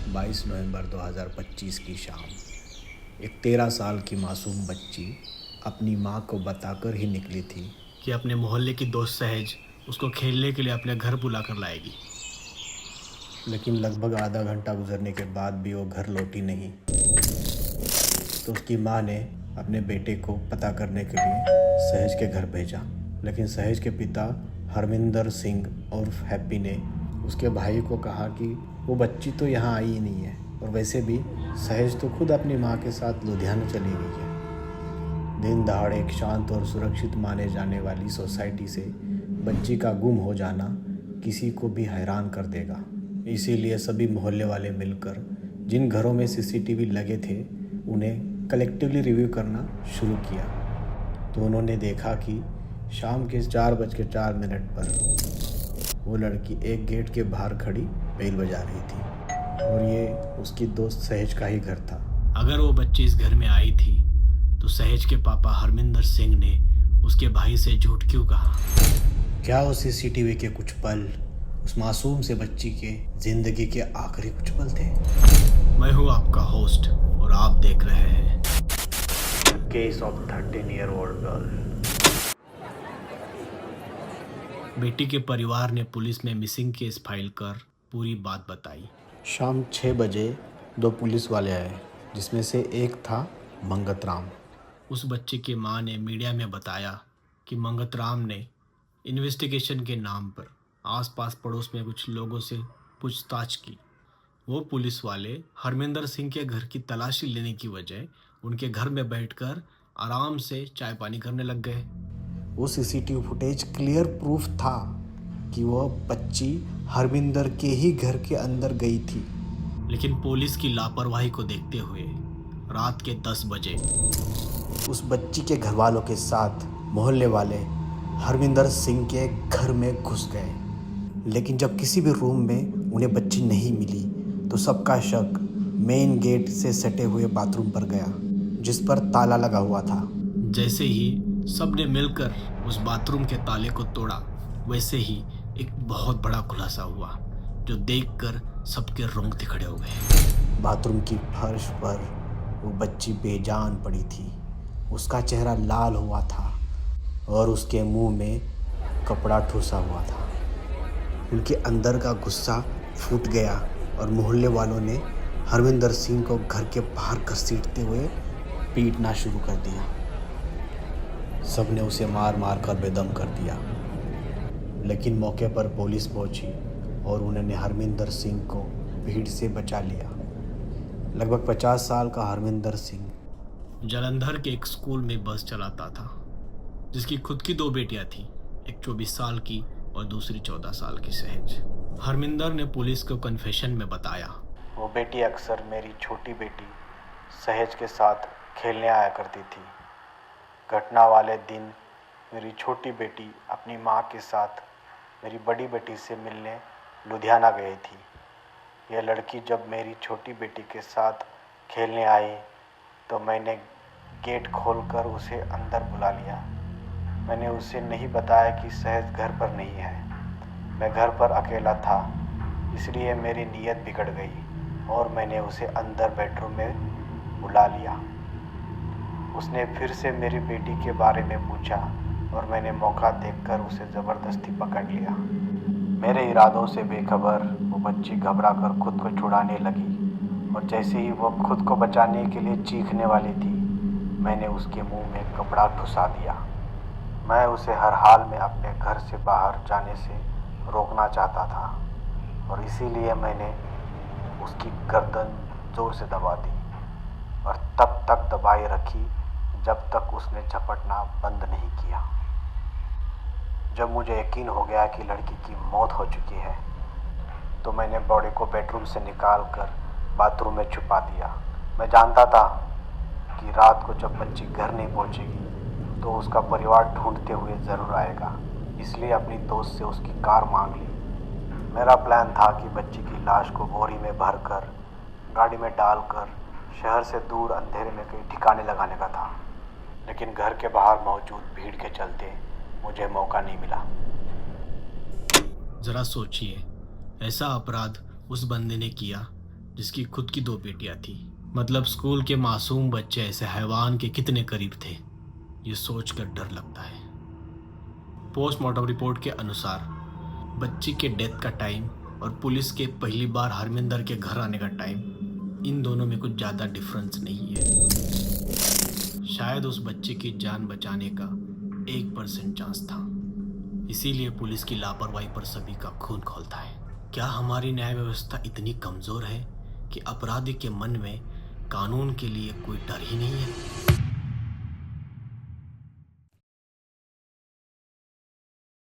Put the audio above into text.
22 नवंबर 2025 की शाम एक 13 साल की मासूम बच्ची अपनी मां को बताकर ही निकली थी कि अपने मोहल्ले की दोस्त सहज उसको खेलने के लिए अपने घर बुला कर लाएगी। लेकिन लगभग आधा घंटा गुजरने के बाद भी वो घर लौटी नहीं। तो उसकी मां ने अपने बेटे को पता करने के लिए सहज के घर भेजा। लेकिन सहज के पिता हरमिंदर सिंह उर्फ हैप्पी ने उसके भाई को कहा कि वो बच्ची तो यहाँ आई ही नहीं है, और वैसे भी सहज तो खुद अपनी माँ के साथ लुधियाना चली गई है। दिन दहाड़ एक शांत और सुरक्षित माने जाने वाली सोसाइटी से बच्ची का गुम हो जाना किसी को भी हैरान कर देगा। इसीलिए सभी मोहल्ले वाले मिलकर जिन घरों में सीसीटीवी लगे थे उन्हें कलेक्टिवली रिव्यू करना शुरू किया। तो उन्होंने देखा कि शाम के 4:04 पर वो लड़की एक गेट के बाहर खड़ी बेल बजा रही थी, और ये उसकी दोस्त सहज का ही घर था। अगर वो बच्ची इस घर में आई थी तो सहज के पापा हरमिंदर सिंह ने उसके भाई से झूठ क्यों कहा? क्या वो सीसीटीवी के कुछ पल उस मासूम से बच्ची के जिंदगी के आखिरी कुछ पल थे? मैं हूँ आपका होस्ट और आप देख रहे हैं केस ऑफ 13-year-old गर्ल। बेटी के परिवार ने पुलिस में मिसिंग केस फाइल कर पूरी बात बताई। शाम 6 बजे 2 पुलिस वाले आए, जिसमें से एक था मंगत राम। उस बच्चे की मां ने मीडिया में बताया कि मंगत राम ने इन्वेस्टिगेशन के नाम पर आसपास पड़ोस में कुछ लोगों से पूछताछ की। वो पुलिस वाले हरमिंदर सिंह के घर की तलाशी लेने की बजाय उनके घर में बैठकर आराम से चाय पानी करने लग गए। वो सीसीटीवी फुटेज क्लियर प्रूफ था कि वह बच्ची हरमिंदर के ही घर के अंदर गई थी। लेकिन पुलिस की लापरवाही को देखते हुए रात के 10 बजे उस बच्ची के घर वालों के साथ मोहल्ले वाले हरमिंदर सिंह के घर में घुस गए। लेकिन जब किसी भी रूम में उन्हें बच्ची नहीं मिली तो सबका शक मेन गेट से सटे हुए बाथरूम पर गया, जिस पर ताला लगा हुआ था। जैसे ही सबने मिलकर उस बाथरूम के ताले को तोड़ा, वैसे ही एक बहुत बड़ा खुलासा हुआ जो देखकर सबके रोंगटे खड़े हो गए। बाथरूम की फर्श पर वो बच्ची बेजान पड़ी थी। उसका चेहरा लाल हुआ था और उसके मुंह में कपड़ा ठूसा हुआ था। उनके अंदर का गुस्सा फूट गया और मोहल्ले वालों ने हरमिंदर सिंह को घर के बाहर घसीटते हुए पीटना शुरू कर दिया। सबने उसे मार मार कर बेदम कर दिया। लेकिन मौके पर पुलिस पहुंची और उन्होंने हरमिंदर सिंह को भीड़ से बचा लिया। लगभग 50 साल का हरमिंदर सिंह जालंधर के एक स्कूल में बस चलाता था, जिसकी खुद की 2 बेटियां थीं, एक 24 साल की और दूसरी 14 साल की सहज। हरमिंदर ने पुलिस को कन्फेशन में बताया, वो बेटी अक्सर मेरी छोटी बेटी सहज के साथ खेलने आया करती थी। घटना वाले दिन मेरी छोटी बेटी अपनी माँ के साथ मेरी बड़ी बेटी से मिलने लुधियाना गई थी। यह लड़की जब मेरी छोटी बेटी के साथ खेलने आई तो मैंने गेट खोलकर उसे अंदर बुला लिया। मैंने उसे नहीं बताया कि सहज घर पर नहीं है। मैं घर पर अकेला था, इसलिए मेरी नीयत बिगड़ गई और मैंने उसे अंदर बेडरूम में बुला लिया। उसने फिर से मेरी बेटी के बारे में पूछा और मैंने मौका देखकर उसे ज़बरदस्ती पकड़ लिया। मेरे इरादों से बेखबर वो बच्ची घबरा कर खुद को छुड़ाने लगी, और जैसे ही वो खुद को बचाने के लिए चीखने वाली थी, मैंने उसके मुंह में कपड़ा ठुसा दिया। मैं उसे हर हाल में अपने घर से बाहर जाने से रोकना चाहता था, और इसीलिए मैंने उसकी गर्दन ज़ोर से दबा दी और तब तक दबाए रखी जब तक उसने झपटना बंद नहीं किया। जब मुझे यकीन हो गया कि लड़की की मौत हो चुकी है तो मैंने बॉडी को बेडरूम से निकाल कर बाथरूम में छुपा दिया। मैं जानता था कि रात को जब बच्ची घर नहीं पहुंचेगी तो उसका परिवार ढूंढते हुए ज़रूर आएगा, इसलिए अपनी दोस्त से उसकी कार मांग ली। मेरा प्लान था कि बच्ची की लाश को बोरी में भरकर गाड़ी में डालकर शहर से दूर अंधेरे में कहीं ठिकाने लगाने का था, लेकिन घर के बाहर मौजूद भीड़ के चलते मुझे मौका नहीं मिला। जरा सोचिए, ऐसा अपराध उस बंदे ने किया जिसकी खुद की 2 बेटियां थी। मतलब स्कूल के मासूम बच्चे ऐसे हैवान के कितने करीब थे, ये सोचकर डर लगता है। पोस्टमार्टम रिपोर्ट के अनुसार बच्ची के डेथ का टाइम और पुलिस के पहली बार हरमिंदर के घर आने का टाइम, इन दोनों में कुछ ज़्यादा डिफरेंस नहीं है। शायद उस बच्चे की जान बचाने का 1% चांस था, इसीलिए पुलिस की लापरवाही पर सभी का खून खौलता है। क्या हमारी न्याय व्यवस्था इतनी कमज़ोर है कि अपराधी के मन में कानून के लिए कोई डर ही नहीं है?